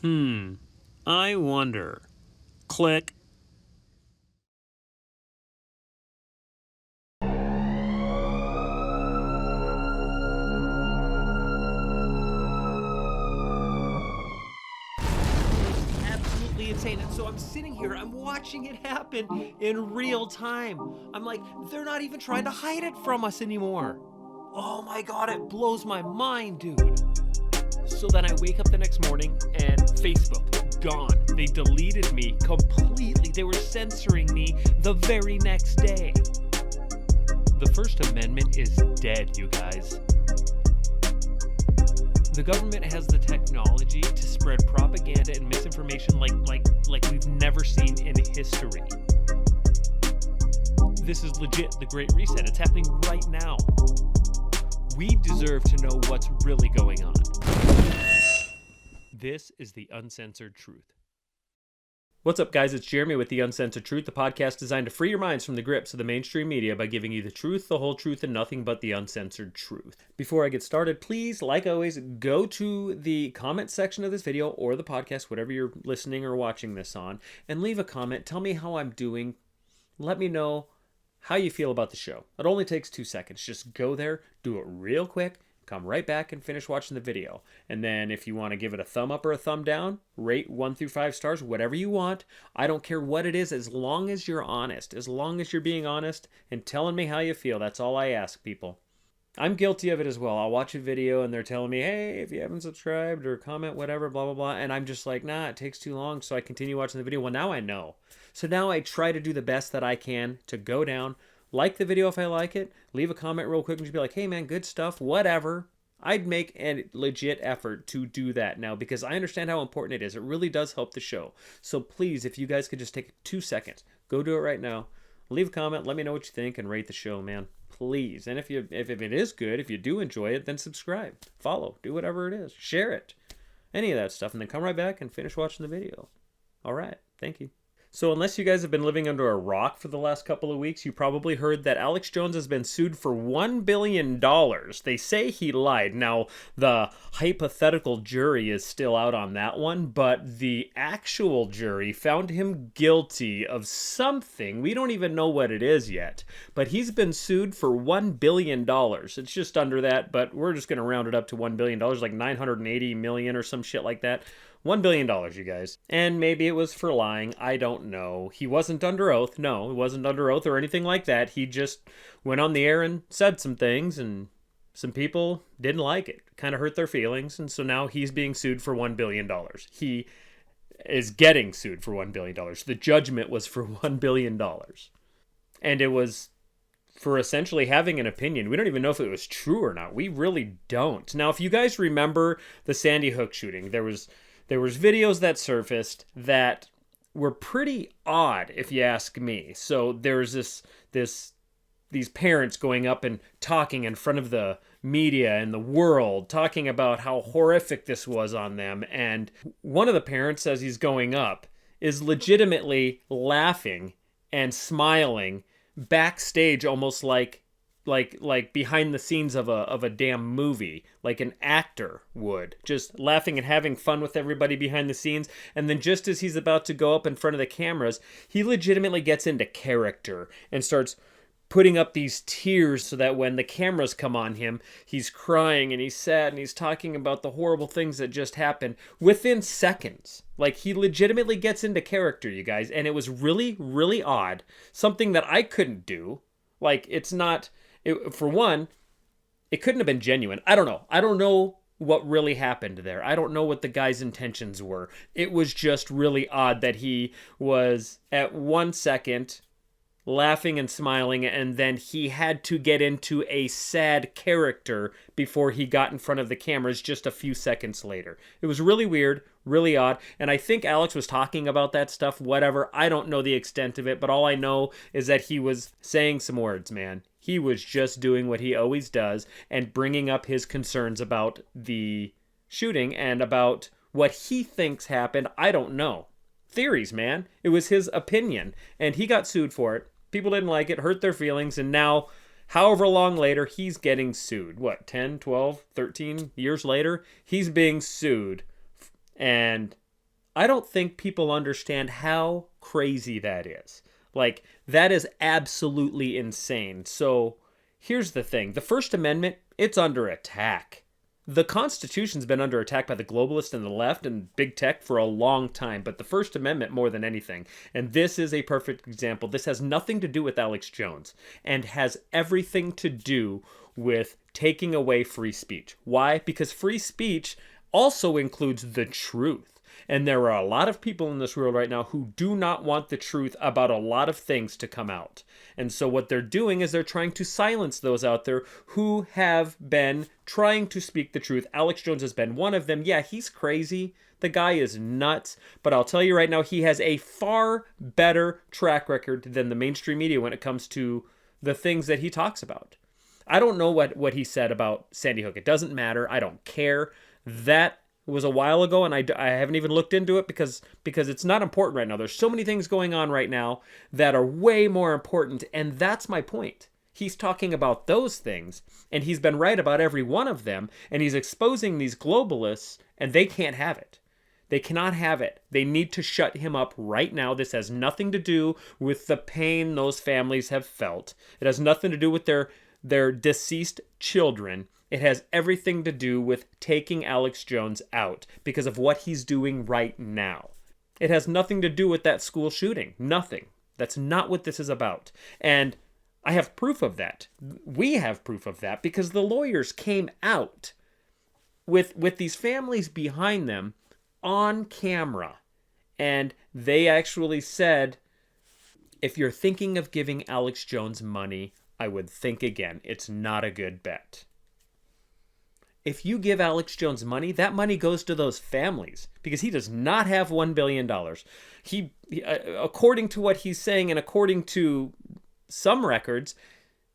I wonder. Click. Absolutely insane. And so I'm sitting here, I'm watching it happen in real time. I'm like, they're not even trying to hide it from us anymore. Oh my god, it blows my mind, dude. So then I wake up the next morning and Facebook, gone. They deleted me completely. They were censoring me the very next day. The First Amendment is dead, you guys. The government has the technology to spread propaganda and misinformation like we've never seen in history. This is legit the Great Reset. It's happening right now. We deserve to know what's really going on. This is the Uncensored Truth. What's up, guys? It's Jeremy with the Uncensored Truth, the podcast designed to free your minds from the grips of the mainstream media by giving you the truth, the whole truth, and nothing but the uncensored truth. Before I get started, please, like always, go to the comment section of this video or the podcast, whatever you're listening or watching this on, and leave a comment. Tell me how I'm doing. Let me know how you feel about the show. It only takes 2 seconds. Just go there, do it real quick, come right back and finish watching the video. And then if you want to give it a thumb up or a thumb down, rate 1 through 5 stars, whatever you want. I don't care what it is, as long as you're honest. As long as you're being honest and telling me how you feel. That's all I ask, people. I'm guilty of it as well. I'll watch a video and they're telling me, hey, if you haven't subscribed or comment, whatever, blah, blah, blah. And I'm just like, nah, it takes too long. So I continue watching the video. Well, now I know. So now I try to do the best that I can to go down, like the video if I like it, leave a comment real quick and just be like, hey man, good stuff, whatever. I'd make a legit effort to do that now because I understand how important it is. It really does help the show. So please, if you guys could just take 2 seconds, go do it right now. Leave a comment, let me know what you think, and rate the show, man. Please. And if it is good, if you do enjoy it, then subscribe, follow, do whatever it is. Share it. Any of that stuff. And then come right back and finish watching the video. All right. Thank you. So unless you guys have been living under a rock for the last couple of weeks, you probably heard that Alex Jones has been sued for $1 billion. They say he lied. Now, the hypothetical jury is still out on that one, but the actual jury found him guilty of something. We don't even know what it is yet, but he's been sued for $1 billion. It's just under that, but we're just going to round it up to $1 billion, like 980 million or some shit like that. $1 billion, you guys. And maybe it was for lying. I don't know. He wasn't under oath. No, he wasn't under oath or anything like that. He just went on the air and said some things, and some people didn't like it. Kind of hurt their feelings, and so now he's being sued for $1 billion. He is getting sued for $1 billion. The judgment was for $1 billion. And it was for essentially having an opinion. We don't even know if it was true or not. We really don't. Now, if you guys remember the Sandy Hook shooting, there was videos that surfaced that were pretty odd, if you ask me. So there's these parents going up and talking in front of the media and the world, talking about how horrific this was on them. And one of the parents, as he's going up, is legitimately laughing and smiling backstage, almost like behind the scenes of a damn movie, like an actor would, just laughing and having fun with everybody behind the scenes. And then just as he's about to go up in front of the cameras, he legitimately gets into character and starts putting up these tears so that when the cameras come on him, he's crying and he's sad and he's talking about the horrible things that just happened within seconds. Like, he legitimately gets into character, you guys. And it was really, really odd. Something that I couldn't do. Like, it's not... for one, it couldn't have been genuine. I don't know. I don't know what really happened there. I don't know what the guy's intentions were. It was just really odd that he was, at 1 second, laughing and smiling, and then he had to get into a sad character before he got in front of the cameras just a few seconds later. It was really weird, really odd, and I think Alex was talking about that stuff, whatever. I don't know the extent of it, but all I know is that he was saying some words, man. He was just doing what he always does and bringing up his concerns about the shooting and about what he thinks happened. I don't know. Theories, man. It was his opinion, and he got sued for it. People didn't like it, hurt their feelings, and now, however long later, he's getting sued. What, 10, 12, 13 years later? He's being sued, and I don't think people understand how crazy that is. Like, that is absolutely insane. So, here's the thing. The First Amendment, it's under attack. The Constitution's been under attack by the globalists and the left and big tech for a long time, but the First Amendment more than anything. And this is a perfect example. This has nothing to do with Alex Jones and has everything to do with taking away free speech. Why? Because free speech also includes the truth. And there are a lot of people in this world right now who do not want the truth about a lot of things to come out. And so what they're doing is they're trying to silence those out there who have been trying to speak the truth. Alex Jones has been one of them. Yeah, he's crazy. The guy is nuts. But I'll tell you right now, he has a far better track record than the mainstream media when it comes to the things that he talks about. I don't know what he said about Sandy Hook. It doesn't matter. I don't care. That was a while ago, and I haven't even looked into it because it's not important right now. There's so many things going on right now that are way more important, and that's my point. He's talking about those things, and he's been right about every one of them, and he's exposing these globalists, and they can't have it. They cannot have it. They need to shut him up right now. This has nothing to do with the pain those families have felt. It has nothing to do with their deceased children. It has everything to do with taking Alex Jones out because of what he's doing right now. It has nothing to do with that school shooting. Nothing. That's not what this is about. And I have proof of that. We have proof of that because the lawyers came out with these families behind them on camera. And they actually said, if you're thinking of giving Alex Jones money, I would think again. It's not a good bet. If you give Alex Jones money, that money goes to those families because he does not have $1 billion. He, according to what he's saying and according to some records,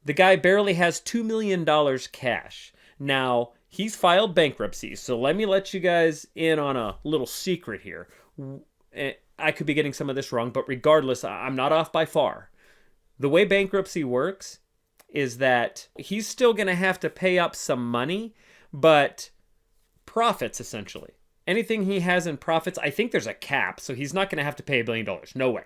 the guy barely has $2 million cash. Now, he's filed bankruptcy, so let me let you guys in on a little secret here. I could be getting some of this wrong, but regardless, I'm not off by far. The way bankruptcy works is that he's still going to have to pay up some money, but profits, essentially. Anything he has in profits, I think there's a cap, so he's not going to have to pay $1 billion. No way.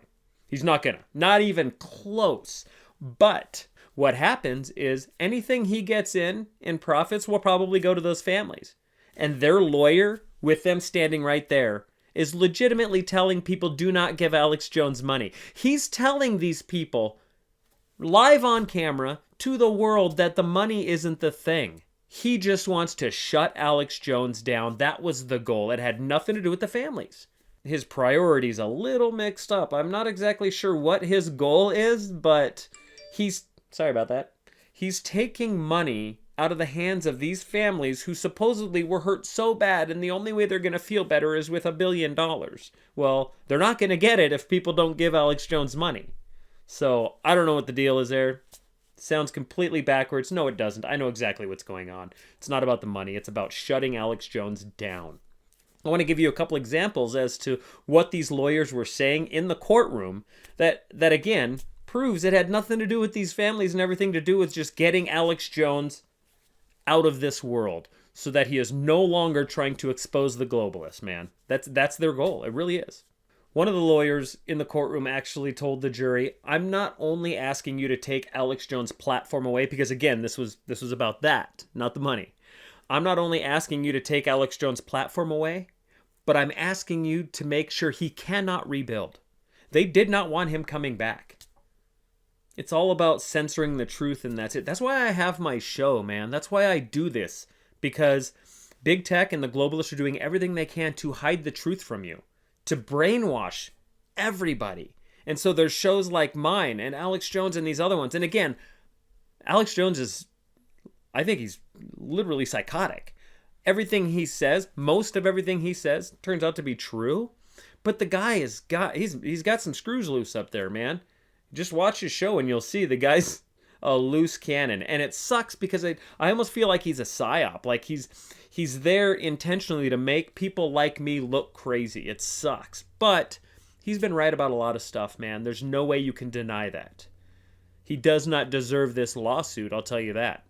He's not going to. Not even close. But what happens is anything he gets in profits will probably go to those families. And their lawyer, with them standing right there, is legitimately telling people, do not give Alex Jones money. He's telling these people, live on camera, to the world that the money isn't the thing. He just wants to shut Alex Jones down. That was the goal. It had nothing to do with the families. His priorities a little mixed up. I'm not exactly sure what his goal is, but sorry about that. He's taking money out of the hands of these families who supposedly were hurt so bad, and the only way they're going to feel better is with $1 billion. Well, they're not going to get it if people don't give Alex Jones money. So, I don't know what the deal is there. Sounds completely backwards. No, it doesn't. I know exactly what's going on. It's not about the money. It's about shutting Alex Jones down. I want to give you a couple examples as to what these lawyers were saying in the courtroom that again, proves it had nothing to do with these families and everything to do with just getting Alex Jones out of this world so that he is no longer trying to expose the globalists, man. That's their goal. It really is. One of the lawyers in the courtroom actually told the jury, I'm not only asking you to take Alex Jones' platform away, because again, this was about that, not the money. I'm not only asking you to take Alex Jones' platform away, but I'm asking you to make sure he cannot rebuild. They did not want him coming back. It's all about censoring the truth, and that's it. That's why I have my show, man. That's why I do this, because big tech and the globalists are doing everything they can to hide the truth from you, to brainwash everybody. And so there's shows like mine and Alex Jones and these other ones. And again, Alex Jones I think he's literally psychotic. Everything he says, most of everything he says, turns out to be true. But the guy he's got some screws loose up there, man. Just watch his show and you'll see the guy's a loose cannon. And it sucks because I almost feel like he's a psyop. Like he's there intentionally to make people like me look crazy. It sucks. But he's been right about a lot of stuff, man. There's no way you can deny that. He does not deserve this lawsuit, I'll tell you that.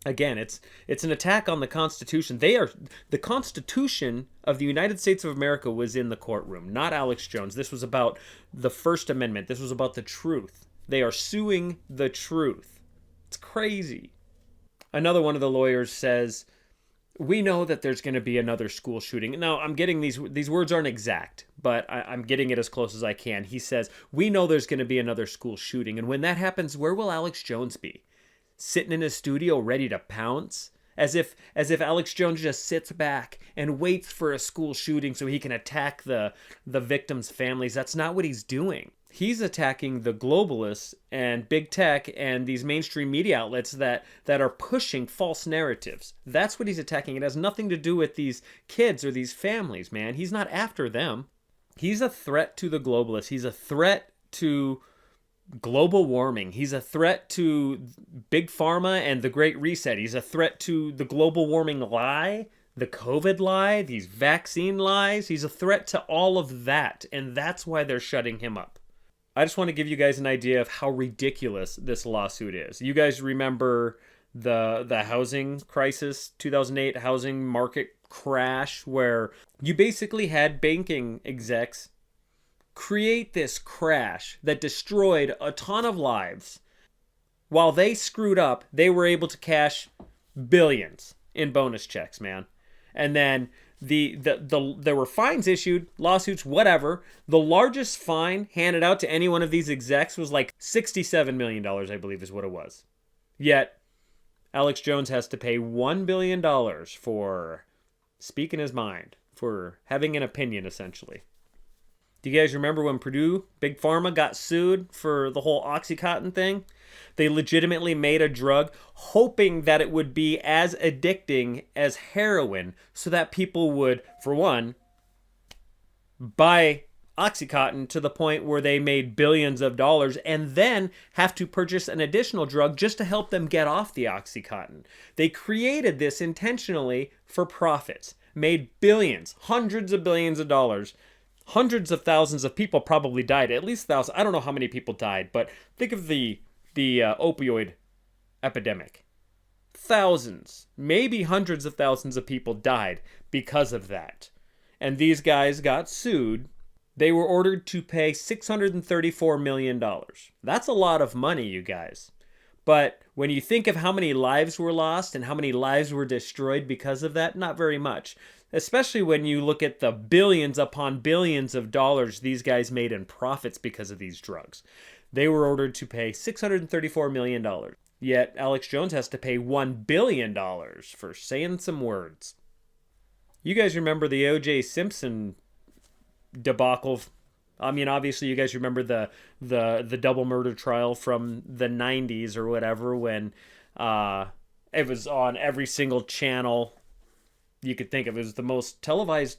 Again, it's an attack on the Constitution. The Constitution of the United States of America was in the courtroom, not Alex Jones. This was about the First Amendment. This was about the truth. They are suing the truth. It's crazy. Another one of the lawyers says, "We know that there's going to be another school shooting." Now, I'm getting these words aren't exact, but I'm getting it as close as I can. He says, "We know there's going to be another school shooting, and when that happens, where will Alex Jones be? Sitting in his studio ready to pounce? As if Alex Jones just sits back and waits for a school shooting so he can attack the victims' families." That's not what he's doing. He's attacking the globalists and big tech and these mainstream media outlets that are pushing false narratives. That's what he's attacking. It has nothing to do with these kids or these families, man. He's not after them. He's a threat to the globalists. He's a threat to global warming. He's a threat to big pharma and the Great Reset. He's a threat to the global warming lie, the COVID lie, these vaccine lies. He's a threat to all of that, and that's why they're shutting him up. I just want to give you guys an idea of how ridiculous this lawsuit is. You guys remember the housing crisis, 2008 housing market crash, where you basically had banking execs create this crash that destroyed a ton of lives. While they screwed up, they were able to cash billions in bonus checks, man. And then there were fines issued, lawsuits, whatever. The largest fine handed out to any one of these execs was like $67 million, I believe is what it was. Yet, Alex Jones has to pay $1 billion for speaking his mind, for having an opinion, essentially. Do you guys remember when Purdue, Big Pharma, got sued for the whole OxyContin thing? They legitimately made a drug hoping that it would be as addicting as heroin so that people would, for one, buy OxyContin to the point where they made billions of dollars and then have to purchase an additional drug just to help them get off the OxyContin. They created this intentionally for profits, made billions, hundreds of billions of dollars. Hundreds of thousands of people probably died, at least thousands. I don't know how many people died, but think of the opioid epidemic. Thousands, maybe hundreds of thousands of people died because of that. And these guys got sued. They were ordered to pay $634 million. That's a lot of money, you guys. But when you think of how many lives were lost and how many lives were destroyed because of that, not very much. Especially when you look at the billions upon billions of dollars these guys made in profits because of these drugs. They were ordered to pay $634 million. Yet Alex Jones has to pay $1 billion for saying some words. You guys remember the O.J. Simpson debacle? I mean, obviously you guys remember the double murder trial from the 90s or whatever, when it was on every single channel you could think of. It was the most televised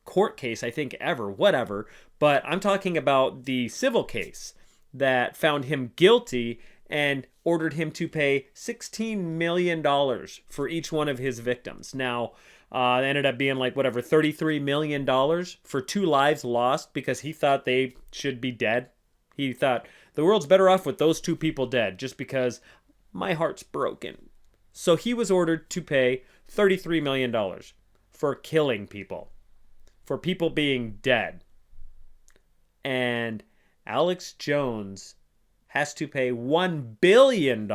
court case, I think, ever, whatever. But I'm talking about the civil case that found him guilty and ordered him to pay $16 million for each one of his victims. Now, it ended up being like, whatever, $33 million for 2 lives lost because he thought they should be dead. He thought, the world's better off with those 2 people dead just because my heart's broken. So he was ordered to pay $33 million for killing people, for people being dead. And Alex Jones has to pay $1 billion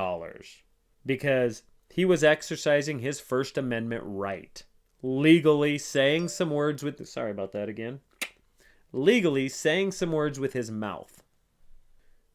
because he was exercising his First Amendment right. Legally saying some words with... Sorry about that again. Legally saying some words with his mouth.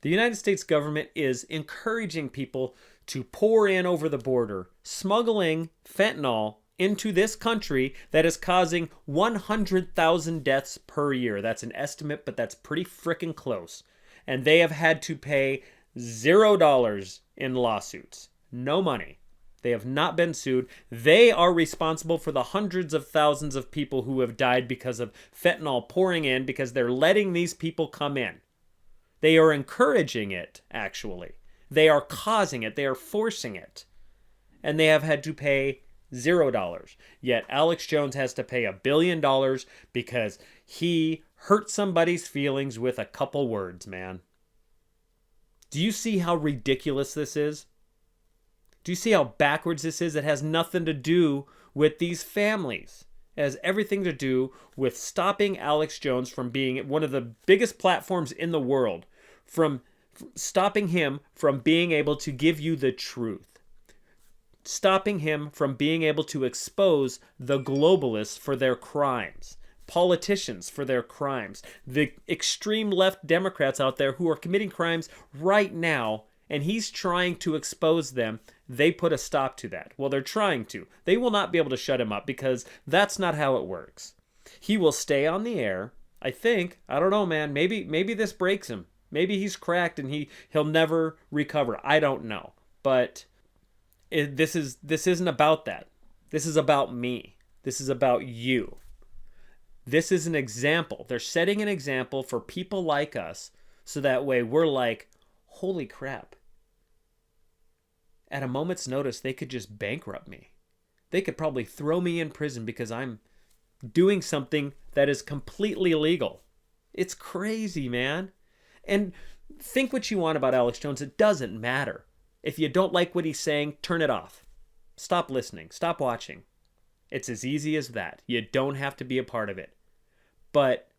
The United States government is encouraging people to pour in over the border, smuggling fentanyl into this country that is causing 100,000 deaths per year. That's an estimate, but that's pretty freaking close. And they have had to pay $0 in lawsuits. No money. They have not been sued. They are responsible for the hundreds of thousands of people who have died because of fentanyl pouring in, because they're letting these people come in. They are encouraging it, actually. They are causing it. They are forcing it. And they have had to pay $0. Yet Alex Jones has to pay $1 billion because he hurt somebody's feelings with a couple words, man. Do you see how ridiculous this is? Do you see how backwards this is? It has nothing to do with these families. It has everything to do with stopping Alex Jones from being one of the biggest platforms in the world, from stopping him from being able to give you the truth, stopping him from being able to expose the globalists for their crimes, politicians for their crimes, the extreme left Democrats out there who are committing crimes right now, and he's trying to expose them. They put a stop to that. Well, they're trying to. They will not be able to shut him up because that's not how it works. He will stay on the air. I think. I don't know, man. Maybe this breaks him. Maybe he's cracked and he'll never recover. I don't know. But this isn't about that. This is about me. This is about you. This is an example. They're setting an example for people like us so that way we're like, holy crap. At a moment's notice, they could just bankrupt me. They could probably throw me in prison because I'm doing something that is completely illegal. It's crazy, man. And think what you want about Alex Jones. It doesn't matter. If you don't like what he's saying, turn it off. Stop listening. Stop watching. It's as easy as that. You don't have to be a part of it. But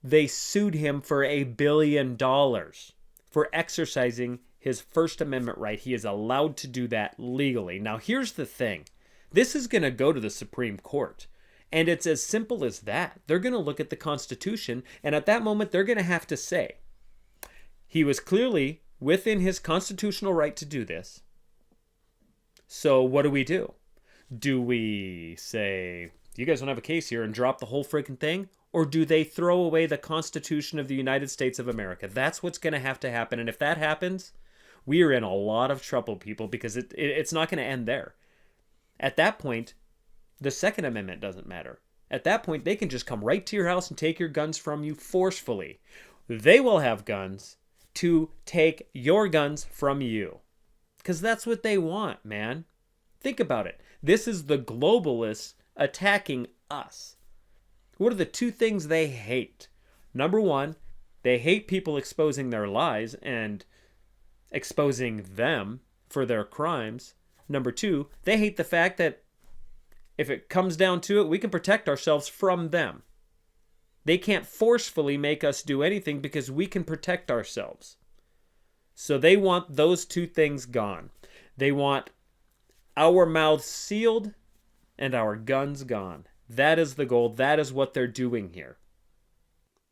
they sued him for $1 billion for exercising his First Amendment right. He is allowed to do that legally. Now, here's the thing. This is going to go to the Supreme Court. And it's as simple as that. They're going to look at the Constitution, and at that moment, they're going to have to say, he was clearly within his constitutional right to do this. So what do we do? Do we say, you guys don't have a case here and drop the whole freaking thing? Or do they throw away the Constitution of the United States of America? That's what's going to have to happen. And if that happens, we are in a lot of trouble, people, because it's not going to end there. At that point, the Second Amendment doesn't matter. At that point, they can just come right to your house and take your guns from you forcefully. They will have guns to take your guns from you. Because that's what they want, man. Think about it. This is the globalists attacking us. What are the two things they hate? Number one, they hate people exposing their lies and exposing them for their crimes. Number two, they hate the fact that if it comes down to it, we can protect ourselves from them. They can't forcefully make us do anything because we can protect ourselves. So they want those two things gone. They want our mouths sealed and our guns gone. That is the goal. That is what they're doing here.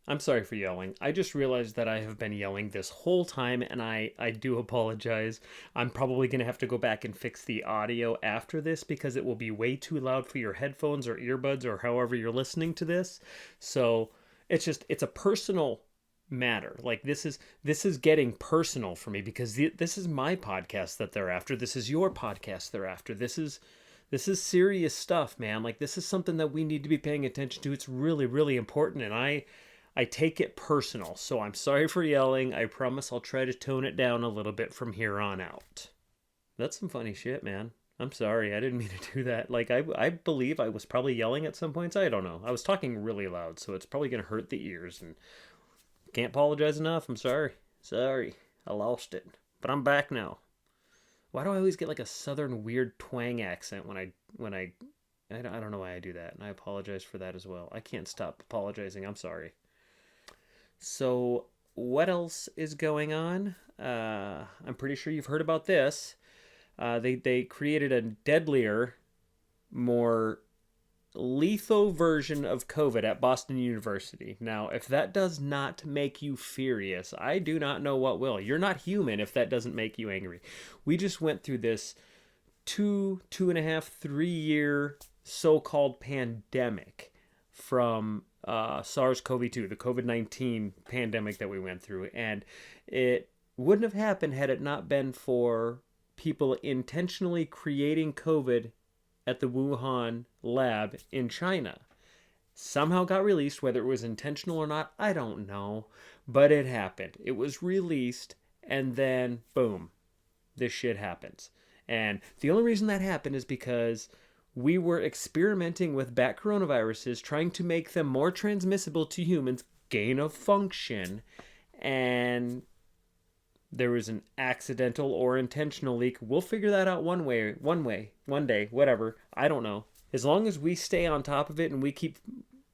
I'm sorry for yelling. I just realized that I have been yelling this whole time, and I do apologize. I'm probably going to have to go back and fix the audio after this because it will be way too loud for your headphones or earbuds or however you're listening to this. So it's a personal matter. Like this is getting personal for me because this is my podcast that they're after. This is your podcast they're after. This is serious stuff, man. Like this is something that we need to be paying attention to. It's really, really important, and I take it personal. So I'm sorry for yelling. I promise I'll try to tone it down a little bit from here on out. That's some funny shit, man. I'm sorry. I didn't mean to do that. Like I believe I was probably yelling at some points. I don't know. I was talking really loud, so it's probably going to hurt the ears, and can't apologize enough. I'm sorry. Sorry. I lost it. But I'm back now. Why do I always get like a southern weird twang accent when I don't know why I do that, and I apologize for that as well. I can't stop apologizing. I'm sorry. So what else is going on? I'm pretty sure you've heard about this. They created a deadlier, more lethal version of COVID at Boston University. Now, if that does not make you furious, I do not know what will. You're not human if that doesn't make you angry. We just went through this 2.5, 3 year so-called pandemic from SARS-CoV-2, the COVID-19 pandemic that we went through. And it wouldn't have happened had it not been for people intentionally creating COVID at the Wuhan lab in China. Somehow got released, whether it was intentional or not, I don't know. But it happened. It was released, and then, boom, this shit happens. And the only reason that happened is because we were experimenting with bat coronaviruses, trying to make them more transmissible to humans, gain of function, and there was an accidental or intentional leak. We'll figure that out one day, whatever. I don't know. As long as we stay on top of it and we keep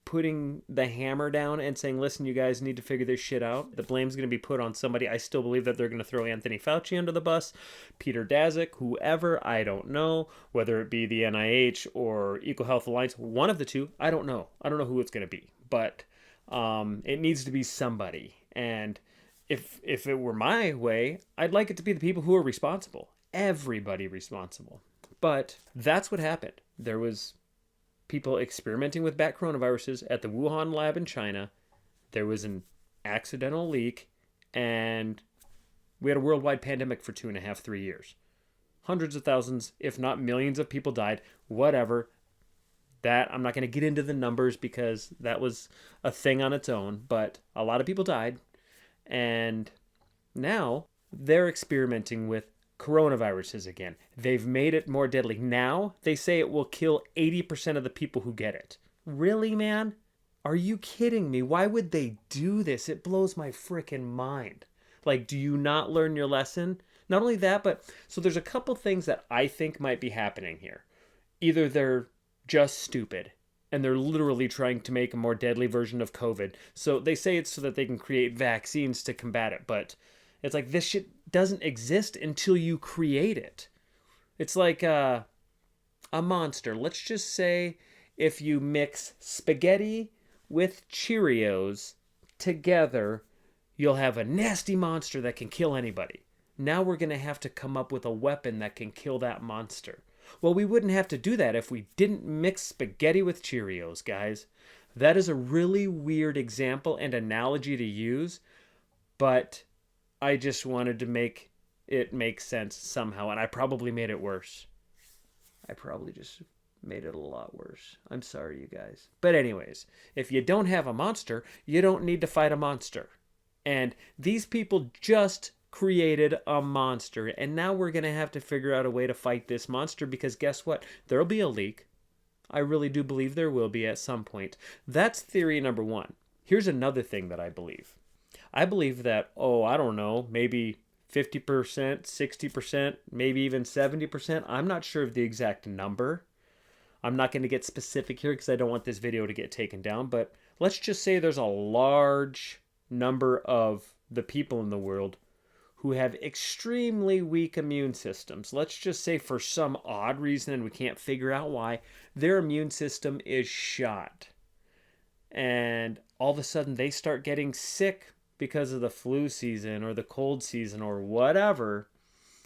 putting the hammer down and saying, listen, you guys need to figure this shit out, the blame's going to be put on somebody. I still believe that they're going to throw Anthony Fauci under the bus, Peter Daszak, whoever, I don't know, whether it be the NIH or Equal Health Alliance, one of the two, I don't know. I don't know who it's going to be, but it needs to be somebody. And if it were my way, I'd like it to be the people who are responsible. Everybody responsible. But that's what happened. There was people experimenting with bat coronaviruses at the Wuhan lab in China. There was an accidental leak, and we had a worldwide pandemic for 2.5, 3 years. Hundreds of thousands, if not millions of people died, whatever. That, I'm not going to get into the numbers because that was a thing on its own, but a lot of people died. And now they're experimenting with coronaviruses again. They've made it more deadly. Now they say it will kill 80% of the people who get it. Really, man? Are you kidding me? Why would they do this? It blows my freaking mind. Like, do you not learn your lesson? Not only that, but so there's a couple things that I think might be happening here. Either they're just stupid and they're literally trying to make a more deadly version of COVID. So they say it's so that they can create vaccines to combat it, but it's like this shit doesn't exist until you create it. It's like a monster. Let's just say if you mix spaghetti with Cheerios together, you'll have a nasty monster that can kill anybody. Now we're going to have to come up with a weapon that can kill that monster. Well, we wouldn't have to do that if we didn't mix spaghetti with Cheerios, guys. That is a really weird example and analogy to use, but I just wanted to make it make sense somehow, and I probably made it worse. I probably just made it a lot worse. I'm sorry, you guys. But anyways, if you don't have a monster, you don't need to fight a monster. And these people just created a monster, and now we're going to have to figure out a way to fight this monster, because guess what? There'll be a leak. I really do believe there will be at some point. That's theory number one. Here's another thing that I believe. I believe that, I don't know, maybe 50%, 60%, maybe even 70%. I'm not sure of the exact number. I'm not going to get specific here because I don't want this video to get taken down, but let's just say there's a large number of the people in the world who have extremely weak immune systems. Let's just say for some odd reason, and we can't figure out why, their immune system is shot. And all of a sudden they start getting sick because of the flu season or the cold season or whatever,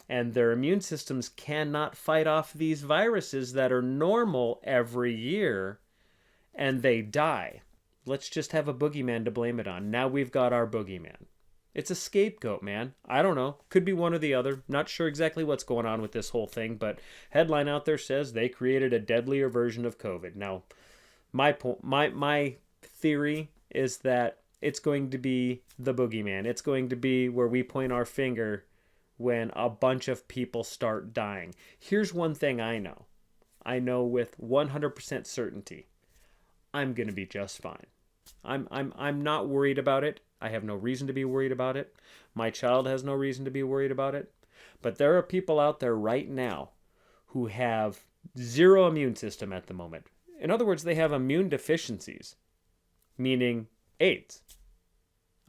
and their immune systems cannot fight off these viruses that are normal every year, and they die. Let's just have a boogeyman to blame it on. Now we've got our boogeyman. It's a scapegoat, man. I don't know. Could be one or the other. Not sure exactly what's going on with this whole thing, but headline out there says they created a deadlier version of COVID. Now, my theory is that it's going to be the boogeyman. It's going to be where we point our finger when a bunch of people start dying. Here's one thing I know. I know with 100% certainty, I'm going to be just fine. I'm not worried about it. I have no reason to be worried about it. My child has no reason to be worried about it. But there are people out there right now who have zero immune system at the moment. In other words, they have immune deficiencies, meaning AIDS.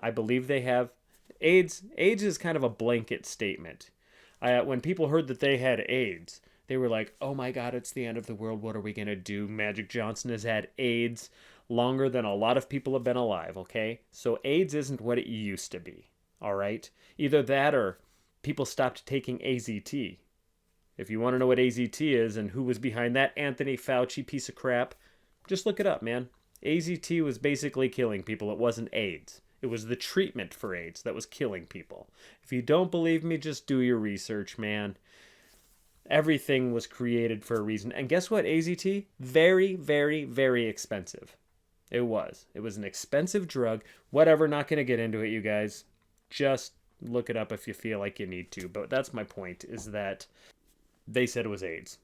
I believe they have AIDS. AIDS is kind of a blanket statement. When people heard that they had AIDS, they were like, oh my God, it's the end of the world. What are we going to do? Magic Johnson has had AIDS longer than a lot of people have been alive, okay? So AIDS isn't what it used to be, all right? Either that or people stopped taking AZT. If you want to know what AZT is and who was behind that Anthony Fauci piece of crap, just look it up, man. AZT was basically killing people. It wasn't AIDS. It was the treatment for AIDS that was killing people. If you don't believe me, just do your research, man. Everything was created for a reason. And guess what, AZT? Very, very, very expensive. It was. It was an expensive drug. Whatever, not going to get into it, you guys. Just look it up if you feel like you need to. But that's my point, is that they said it was AIDS.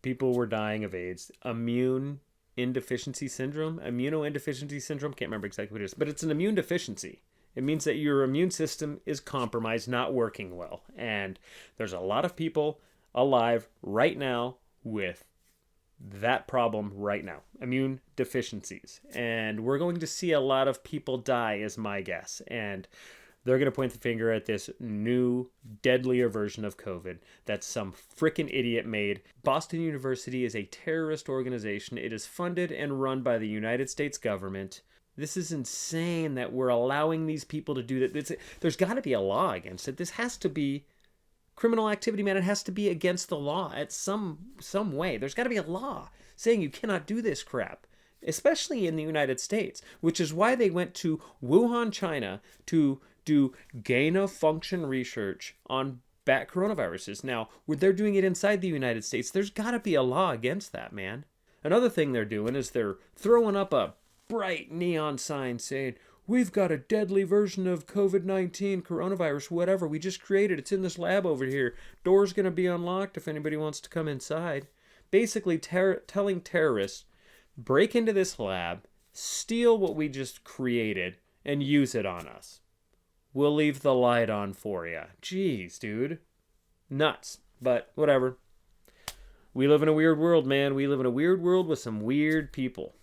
People were dying of AIDS. Immunodeficiency syndrome, can't remember exactly what it is, but it's an immune deficiency. It means that your immune system is compromised, not working well. And there's a lot of people alive right now with that problem right now, immune deficiencies. And we're going to see a lot of people die, is my guess. And they're going to point the finger at this new, deadlier version of COVID that some freaking idiot made. Boston University is a terrorist organization. It is funded and run by the United States government. This is insane that we're allowing these people to do that. There's got to be a law against it. This has to be criminal activity, man. It has to be against the law at some way. There's got to be a law saying you cannot do this crap, especially in the United States, which is why they went to Wuhan, China to do gain-of-function research on bat coronaviruses. Now, where they're doing it inside the United States, there's got to be a law against that, man. Another thing they're doing is they're throwing up a bright neon sign saying, we've got a deadly version of COVID-19, coronavirus, whatever. We just created. It's in this lab over here. Door's going to be unlocked if anybody wants to come inside. Basically telling terrorists, break into this lab, steal what we just created, and use it on us. We'll leave the light on for you. Jeez, dude. Nuts. But whatever. We live in a weird world, man. We live in a weird world with some weird people.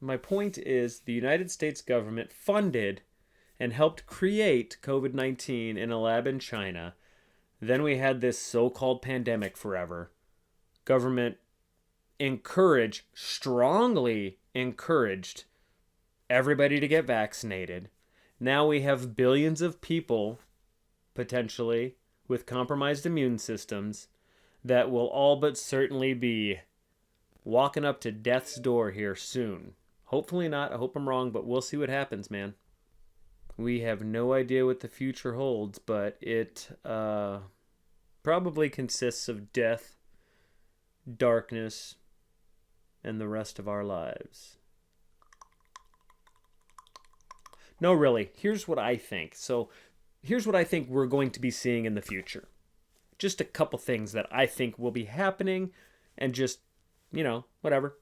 My point is the United States government funded and helped create COVID-19 in a lab in China. Then we had this so-called pandemic forever. Government strongly encouraged everybody to get vaccinated. Now we have billions of people, potentially, with compromised immune systems that will all but certainly be walking up to death's door here soon. Hopefully not. I hope I'm wrong, but we'll see what happens, man. We have no idea what the future holds, but it probably consists of death, darkness, and the rest of our lives. No, really. Here's what I think. So here's what I think we're going to be seeing in the future. Just a couple things that I think will be happening, and just, whatever.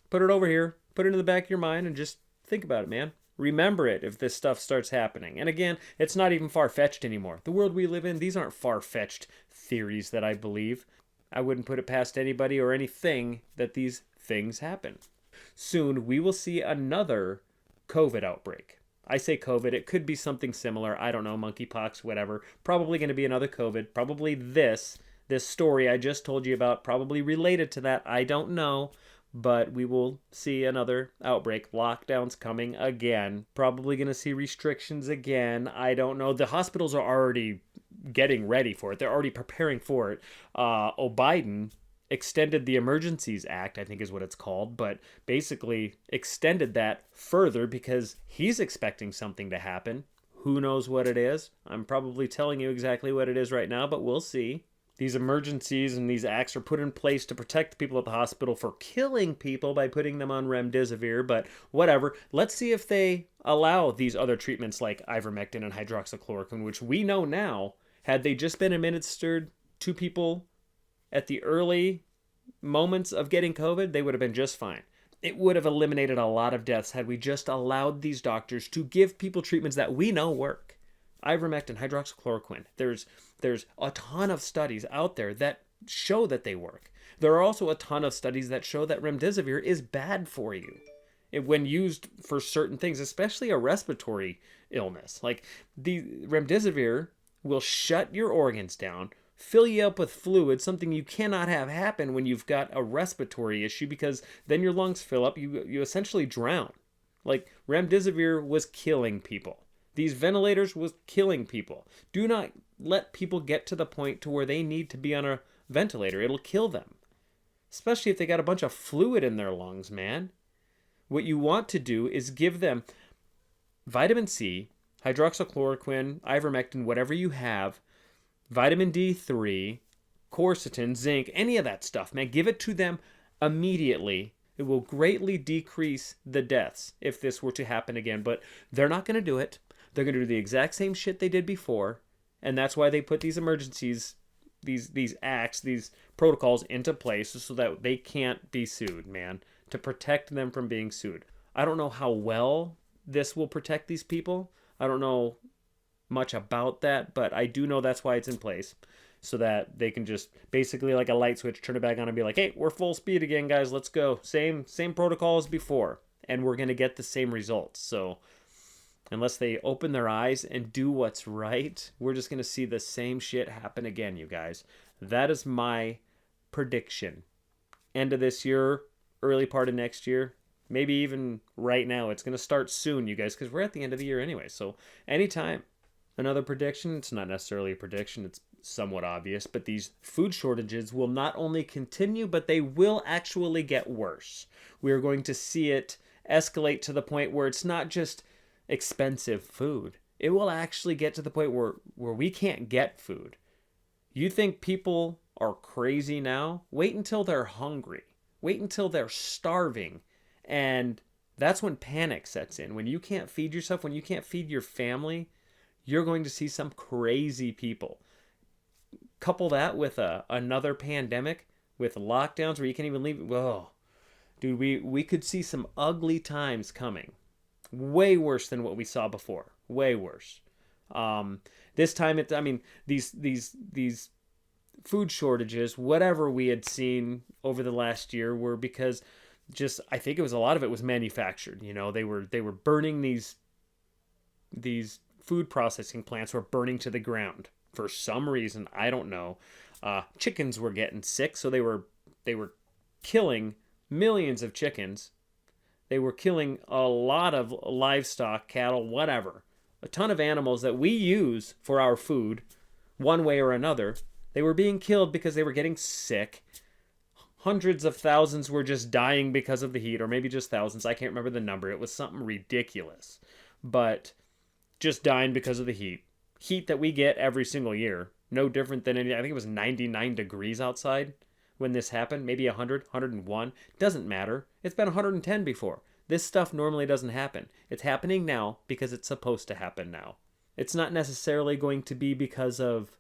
Put it over here. Put it in the back of your mind and just think about it, man. Remember it if this stuff starts happening. And again, it's not even far-fetched anymore. The world we live in, these aren't far-fetched theories that I believe. I wouldn't put it past anybody or anything that these things happen. Soon, we will see another COVID outbreak. I say COVID, it could be something similar. I don't know, monkeypox, whatever. Probably going to be another COVID. Probably this story I just told you about, probably related to that. I don't know. But we will see another outbreak. Lockdowns coming again. Probably going to see restrictions again. I don't know. The hospitals are already getting ready for it. They're already preparing for it. Biden extended the Emergencies Act, I think is what it's called, but basically extended that further because he's expecting something to happen. Who knows what it is? I'm probably telling you exactly what it is right now, but we'll see. These emergencies and these acts are put in place to protect the people at the hospital for killing people by putting them on remdesivir, but whatever. Let's see if they allow these other treatments like ivermectin and hydroxychloroquine, which we know now, had they just been administered to people at the early moments of getting COVID, they would have been just fine. It would have eliminated a lot of deaths had we just allowed these doctors to give people treatments that we know work. Ivermectin, hydroxychloroquine. There's a ton of studies out there that show that they work. There are also a ton of studies that show that remdesivir is bad for you when used for certain things, especially a respiratory illness. Like the remdesivir will shut your organs down, fill you up with fluid, something you cannot have happen when you've got a respiratory issue, because then your lungs fill up, you essentially drown. Like remdesivir was killing people. These ventilators was killing people. Do not let people get to the point to where they need to be on a ventilator. It'll kill them. Especially if they got a bunch of fluid in their lungs, man. What you want to do is give them vitamin C, hydroxychloroquine, ivermectin, whatever you have, vitamin D3, quercetin, zinc, any of that stuff, man. Give it to them immediately. It will greatly decrease the deaths if this were to happen again. But they're not going to do it. They're going to do the exact same shit they did before. And that's why they put these emergencies, these acts, these protocols into place so that they can't be sued, man. To protect them from being sued. I don't know how well this will protect these people. I don't know much about that, but I do know that's why it's in place, so that they can just basically like a light switch, turn it back on and be like, hey, we're full speed again, guys, let's go. Same protocol as before, and we're going to get the same results. So unless they open their eyes and do what's right, we're just going to see the same shit happen again, you guys. That is my prediction. End of this year, early part of next year, maybe even right now. It's going to start soon, you guys, because we're at the end of the year anyway. So anytime. Another prediction, it's not necessarily a prediction, it's somewhat obvious, but these food shortages will not only continue, but they will actually get worse. We are going to see it escalate to the point where it's not just expensive food. It will actually get to the point where we can't get food. You think people are crazy now? Wait until they're hungry. Wait until they're starving. And that's when panic sets in. When you can't feed yourself, when you can't feed your family, you're going to see some crazy people. Couple that with another pandemic, with lockdowns where you can't even leave. Whoa. Dude, we could see some ugly times coming. Way worse than what we saw before. Way worse. This time, these food shortages, whatever we had seen over the last year, were because just, I think it was a lot of it was manufactured. You know, they were burning these food processing plants were burning to the ground for some reason. I don't know. Chickens were getting sick, so they were killing millions of chickens. They were killing a lot of livestock, cattle, whatever. A ton of animals that we use for our food, one way or another. They were being killed because they were getting sick. Hundreds of thousands were just dying because of the heat, or maybe just thousands. I can't remember the number. It was something ridiculous. But just dying because of the heat. Heat that we get every single year. No different than any, I think it was 99 degrees outside when this happened. Maybe 100, 101. Doesn't matter. It's been 110 before. This stuff normally doesn't happen. It's happening now because it's supposed to happen now. It's not necessarily going to be because of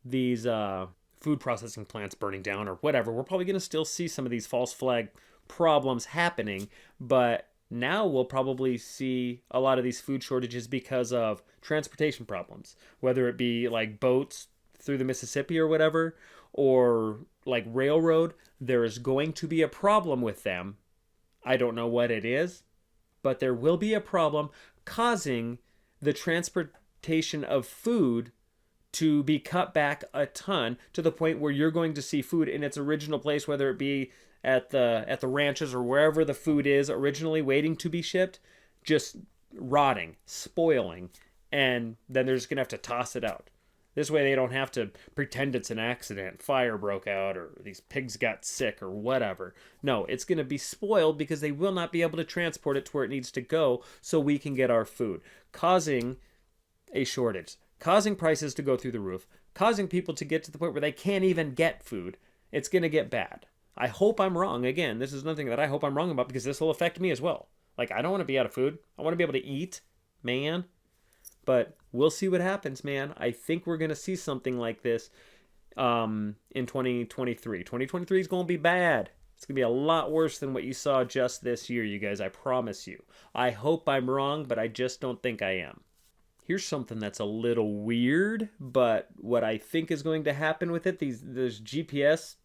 these food processing plants burning down or whatever. We're probably going to still see some of these false flag problems happening, but now we'll probably see a lot of these food shortages because of transportation problems, whether it be like boats through the Mississippi or whatever, or like railroad. There is going to be a problem with them. I don't know what it is, but there will be a problem causing the transportation of food to be cut back a ton, to the point where you're going to see food in its original place, whether it be at the ranches or wherever the food is originally waiting to be shipped, just rotting, spoiling, and then they're just going to have to toss it out. This way they don't have to pretend it's an accident, fire broke out, or these pigs got sick, or whatever. No, it's going to be spoiled because they will not be able to transport it to where it needs to go so we can get our food, causing a shortage, causing prices to go through the roof, causing people to get to the point where they can't even get food. It's going to get bad. I hope I'm wrong. Again, this is nothing that I hope I'm wrong about, because this will affect me as well. Like, I don't want to be out of food. I want to be able to eat, man. But we'll see what happens, man. I think we're going to see something like this in 2023. 2023 is going to be bad. It's going to be a lot worse than what you saw just this year, you guys. I promise you. I hope I'm wrong, but I just don't think I am. Here's something that's a little weird, but what I think is going to happen with it, there's GPS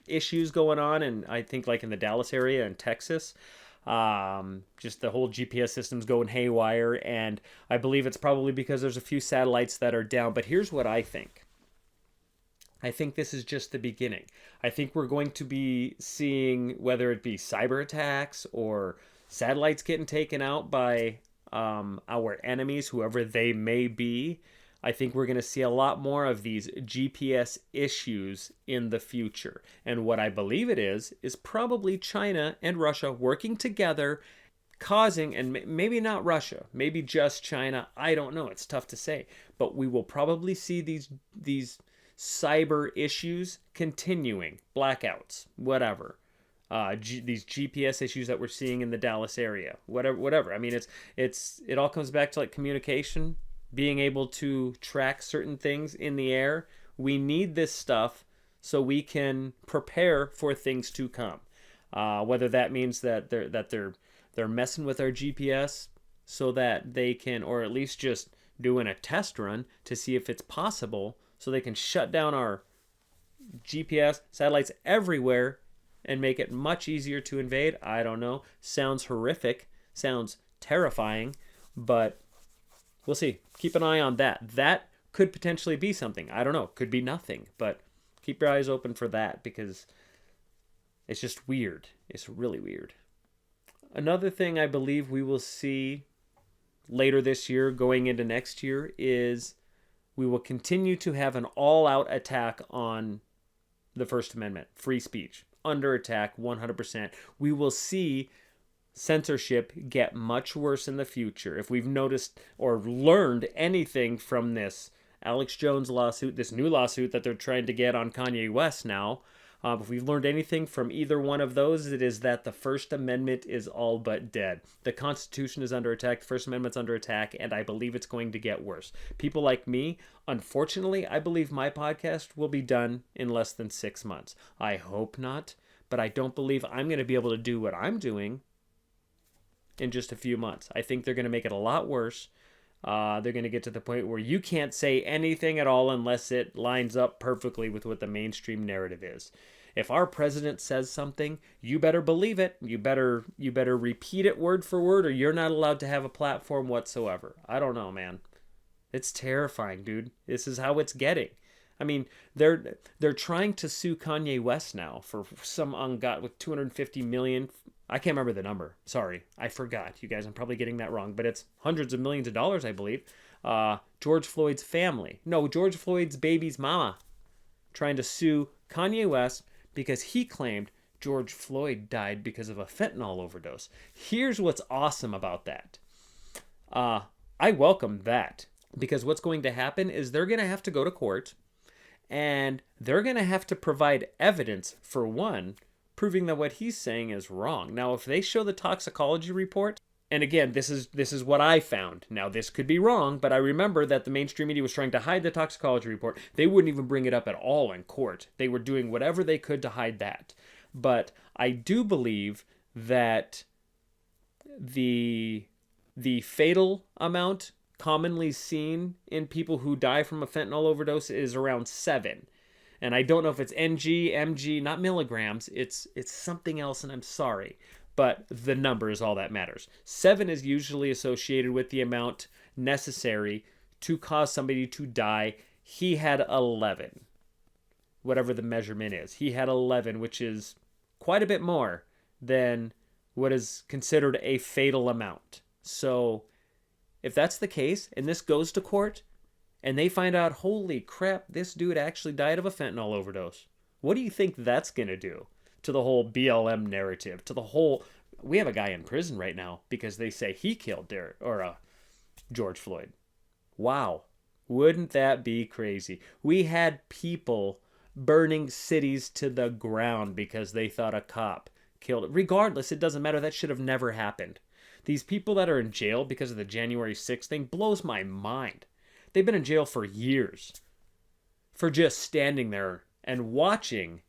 issues going on, and I think like in the Dallas area and Texas, just the whole GPS system's going haywire, and I believe it's probably because there's a few satellites that are down. But here's what I think. I think this is just the beginning. I think we're going to be seeing, whether it be cyber attacks or satellites getting taken out by our enemies, whoever they may be. I think we're going to see a lot more of these GPS issues in the future. And what I believe it is probably China and Russia working together, causing, and maybe not Russia, maybe just China. I don't know. It's tough to say. But we will probably see these cyber issues continuing, blackouts, whatever. These GPS issues that we're seeing in the Dallas area, whatever. I mean, it all comes back to like communication, being able to track certain things in the air. We need this stuff so we can prepare for things to come. Whether that means that they're messing with our GPS so that they can, or at least just doing a test run to see if it's possible so they can shut down our GPS, satellites everywhere and make it much easier to invade. I don't know. Sounds horrific. Sounds terrifying. But we'll see. Keep an eye on that. That could potentially be something. I don't know. Could be nothing. But keep your eyes open for that because it's just weird. It's really weird. Another thing I believe we will see later this year, going into next year, is we will continue to have an all-out attack on the First Amendment, free speech, under attack 100%. We will see censorship get much worse in the future. If we've noticed or learned anything from this Alex Jones lawsuit, this new lawsuit that they're trying to get on Kanye West now, if we've learned anything from either one of those, it is that the First Amendment is all but dead. The Constitution is under attack, the First Amendment's under attack, and I believe it's going to get worse. People like me, unfortunately, I believe my podcast will be done in less than 6 months. I hope not, but I don't believe I'm going to be able to do what I'm doing in just a few months. I think they're going to make it a lot worse. They're going to get to the point where you can't say anything at all unless it lines up perfectly with what the mainstream narrative is. If our president says something, you better believe it. You better repeat it word for word, or you're not allowed to have a platform whatsoever. I don't know, man. It's terrifying, dude. This is how it's getting. I mean, they're trying to sue Kanye West now for some ungot with 250 million. I can't remember the number. Sorry, I forgot. You guys, I'm probably getting that wrong, but it's hundreds of millions of dollars, I believe. George Floyd's family. No, George Floyd's baby's mama trying to sue Kanye West because he claimed George Floyd died because of a fentanyl overdose. Here's what's awesome about that. I welcome that because what's going to happen is they're going to have to go to court and they're going to have to provide evidence, for one, proving that what he's saying is wrong. Now, if they show the toxicology report, and again, this is what I found. Now, this could be wrong, but I remember that the mainstream media was trying to hide the toxicology report. They wouldn't even bring it up at all in court. They were doing whatever they could to hide that. But I do believe that the fatal amount commonly seen in people who die from a fentanyl overdose is around 7. And I don't know if it's NG, MG, not milligrams. It's something else, and I'm sorry. But the number is all that matters. 7 is usually associated with the amount necessary to cause somebody to die. He had 11, whatever the measurement is. He had 11, which is quite a bit more than what is considered a fatal amount. So if that's the case, and this goes to court, and they find out, holy crap, this dude actually died of a fentanyl overdose, what do you think that's going to do to the whole BLM narrative, to the whole... We have a guy in prison right now because they say he killed George Floyd. Wow. Wouldn't that be crazy? We had people burning cities to the ground because they thought a cop killed it. Regardless, it doesn't matter. That should have never happened. These people that are in jail because of the January 6th thing blows my mind. They've been in jail for years for just standing there and watching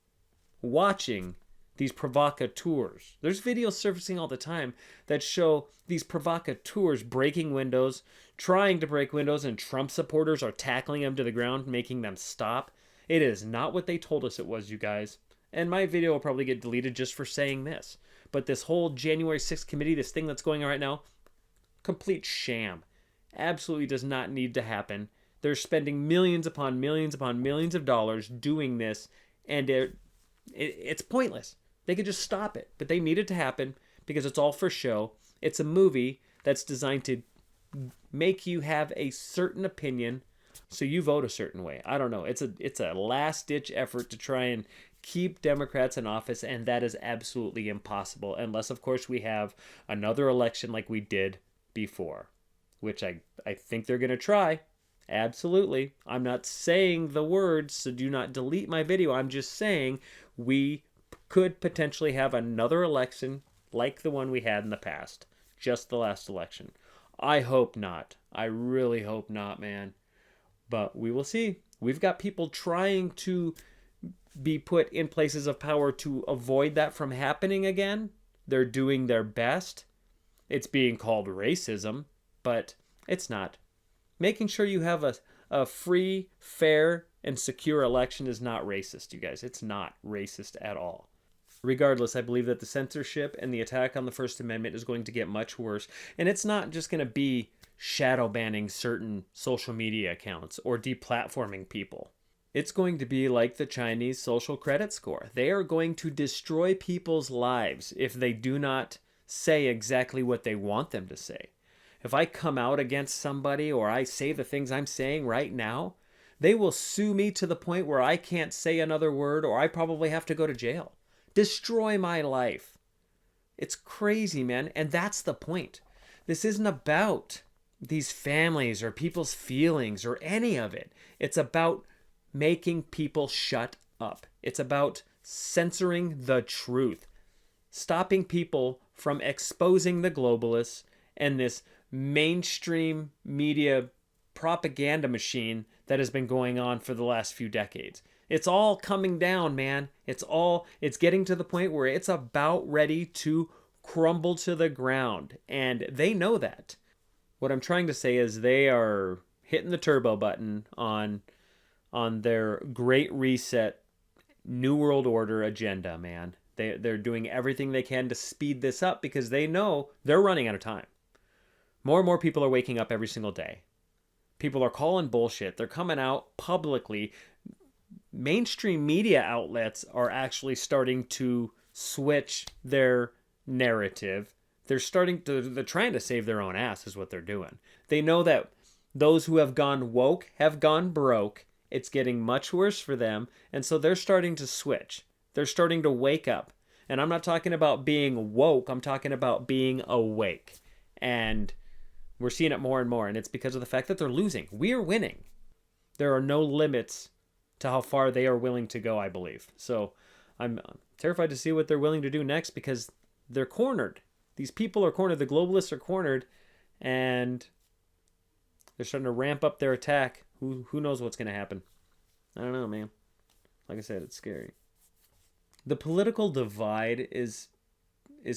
these provocateurs. There's videos surfacing all the time that show these provocateurs breaking windows, trying to break windows, and Trump supporters are tackling them to the ground, making them stop. It is not what they told us it was, you guys. And my video will probably get deleted just for saying this. But this whole January 6th committee, this thing that's going on right now, complete sham. Absolutely does not need to happen. They're spending millions upon millions upon millions of dollars doing this, and it's pointless. They could just stop it, but they need it to happen because it's all for show. It's a movie that's designed to make you have a certain opinion, so you vote a certain way. I don't know. It's a last-ditch effort to try and keep Democrats in office, and that is absolutely impossible unless, of course, we have another election like we did before, which I think they're going to try. Absolutely. I'm not saying the words, so do not delete my video. I'm just saying we could potentially have another election like the one we had in the past. Just the last election. I hope not. I really hope not, man. But we will see. We've got people trying to be put in places of power to avoid that from happening again. They're doing their best. It's being called racism, but it's not. Making sure you have a free, fair, and secure election is not racist, you guys. It's not racist at all. Regardless, I believe that the censorship and the attack on the First Amendment is going to get much worse. And it's not just going to be shadow banning certain social media accounts or deplatforming people. It's going to be like the Chinese social credit score. They are going to destroy people's lives if they do not say exactly what they want them to say. If I come out against somebody or I say the things I'm saying right now, they will sue me to the point where I can't say another word or I probably have to go to jail. Destroy my life. It's crazy, man. And that's the point. This isn't about these families or people's feelings or any of it. It's about making people shut up. It's about censoring the truth. Stopping people from exposing the globalists and this mainstream media propaganda machine that has been going on for the last few decades. It's all coming down, man. It's getting to the point where it's about ready to crumble to the ground. And they know that. What I'm trying to say is they are hitting the turbo button on their Great Reset New World Order agenda, man. They're doing everything they can to speed this up because they know they're running out of time. More and more people are waking up every single day. People are calling bullshit. They're coming out publicly. Mainstream media outlets are actually starting to switch their narrative. They're trying to save their own ass is what they're doing. They know that those who have gone woke have gone broke. It's getting much worse for them. And so they're starting to switch. They're starting to wake up. And I'm not talking about being woke. I'm talking about being awake. And we're seeing it more and more. And it's because of the fact that they're losing. We're winning. There are no limits to how far they are willing to go, I believe. So I'm terrified to see what they're willing to do next because they're cornered. These people are cornered. The globalists are cornered. And they're starting to ramp up their attack. Who knows what's going to happen? I don't know, man. Like I said, it's scary. The political divide is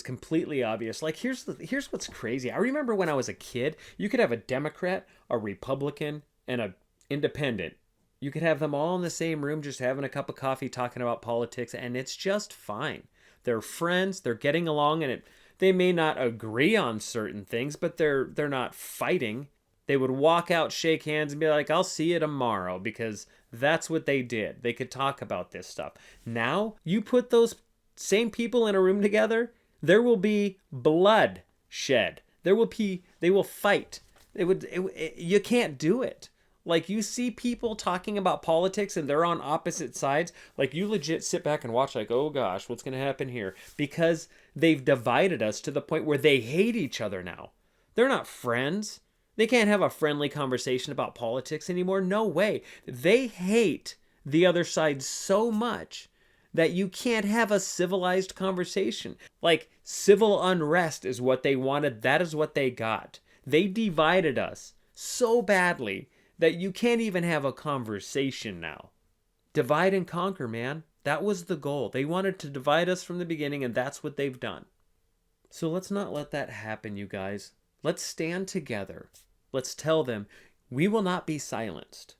completely obvious. Like here's what's crazy. I remember when I was a kid, you could have a Democrat, a Republican, and an independent. You could have them all in the same room just having a cup of coffee talking about politics, and it's just fine. They're friends, they're getting along, and they may not agree on certain things, but they're not fighting. They would walk out, shake hands, and be like, I'll see you tomorrow, because that's what they did. They could talk about this stuff. Now, you put those same people in a room together, there will be blood shed. They will fight. You can't do it. Like, you see people talking about politics and they're on opposite sides. Like, you legit sit back and watch like, oh gosh, what's going to happen here? Because they've divided us to the point where they hate each other now. They're not friends. They can't have a friendly conversation about politics anymore. No way. They hate the other side so much that you can't have a civilized conversation. Like, civil unrest is what they wanted. That is what they got. They divided us so badly that you can't even have a conversation now. Divide and conquer, man. That was the goal. They wanted to divide us from the beginning, and that's what they've done. So let's not let that happen, you guys. Let's stand together. Let's tell them, we will not be silenced.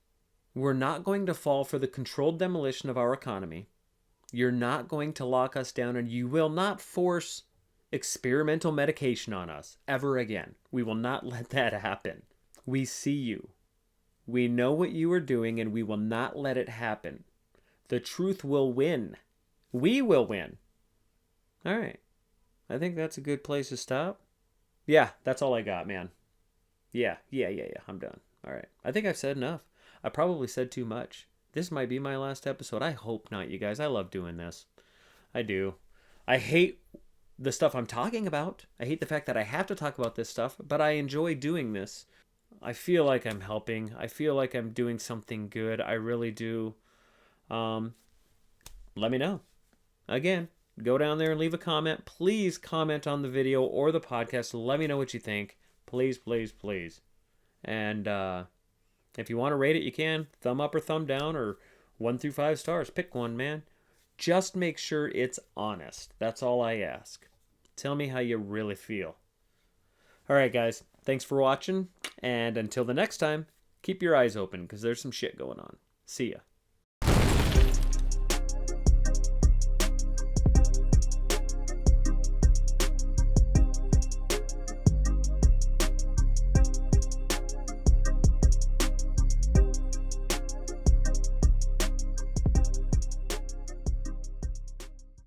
We're not going to fall for the controlled demolition of our economy. You're not going to lock us down, and you will not force experimental medication on us ever again. We will not let that happen. We see you. We know what you are doing, and we will not let it happen. The truth will win. We will win. All right. I think that's a good place to stop. Yeah, that's all I got, man. Yeah. I'm done. All right. I think I've said enough. I probably said too much. This might be my last episode. I hope not, you guys. I love doing this. I do. I hate the stuff I'm talking about. I hate the fact that I have to talk about this stuff, but I enjoy doing this. I feel like I'm helping. I feel like I'm doing something good. I really do. Let me know. Again, go down there and leave a comment. Please comment on the video or the podcast. Let me know what you think. Please, please, please. And if you want to rate it, you can. Thumb up or thumb down, or 1 through 5 stars. Pick one, man. Just make sure it's honest. That's all I ask. Tell me how you really feel. All right, guys. Thanks for watching. And until the next time, keep your eyes open because there's some shit going on. See ya.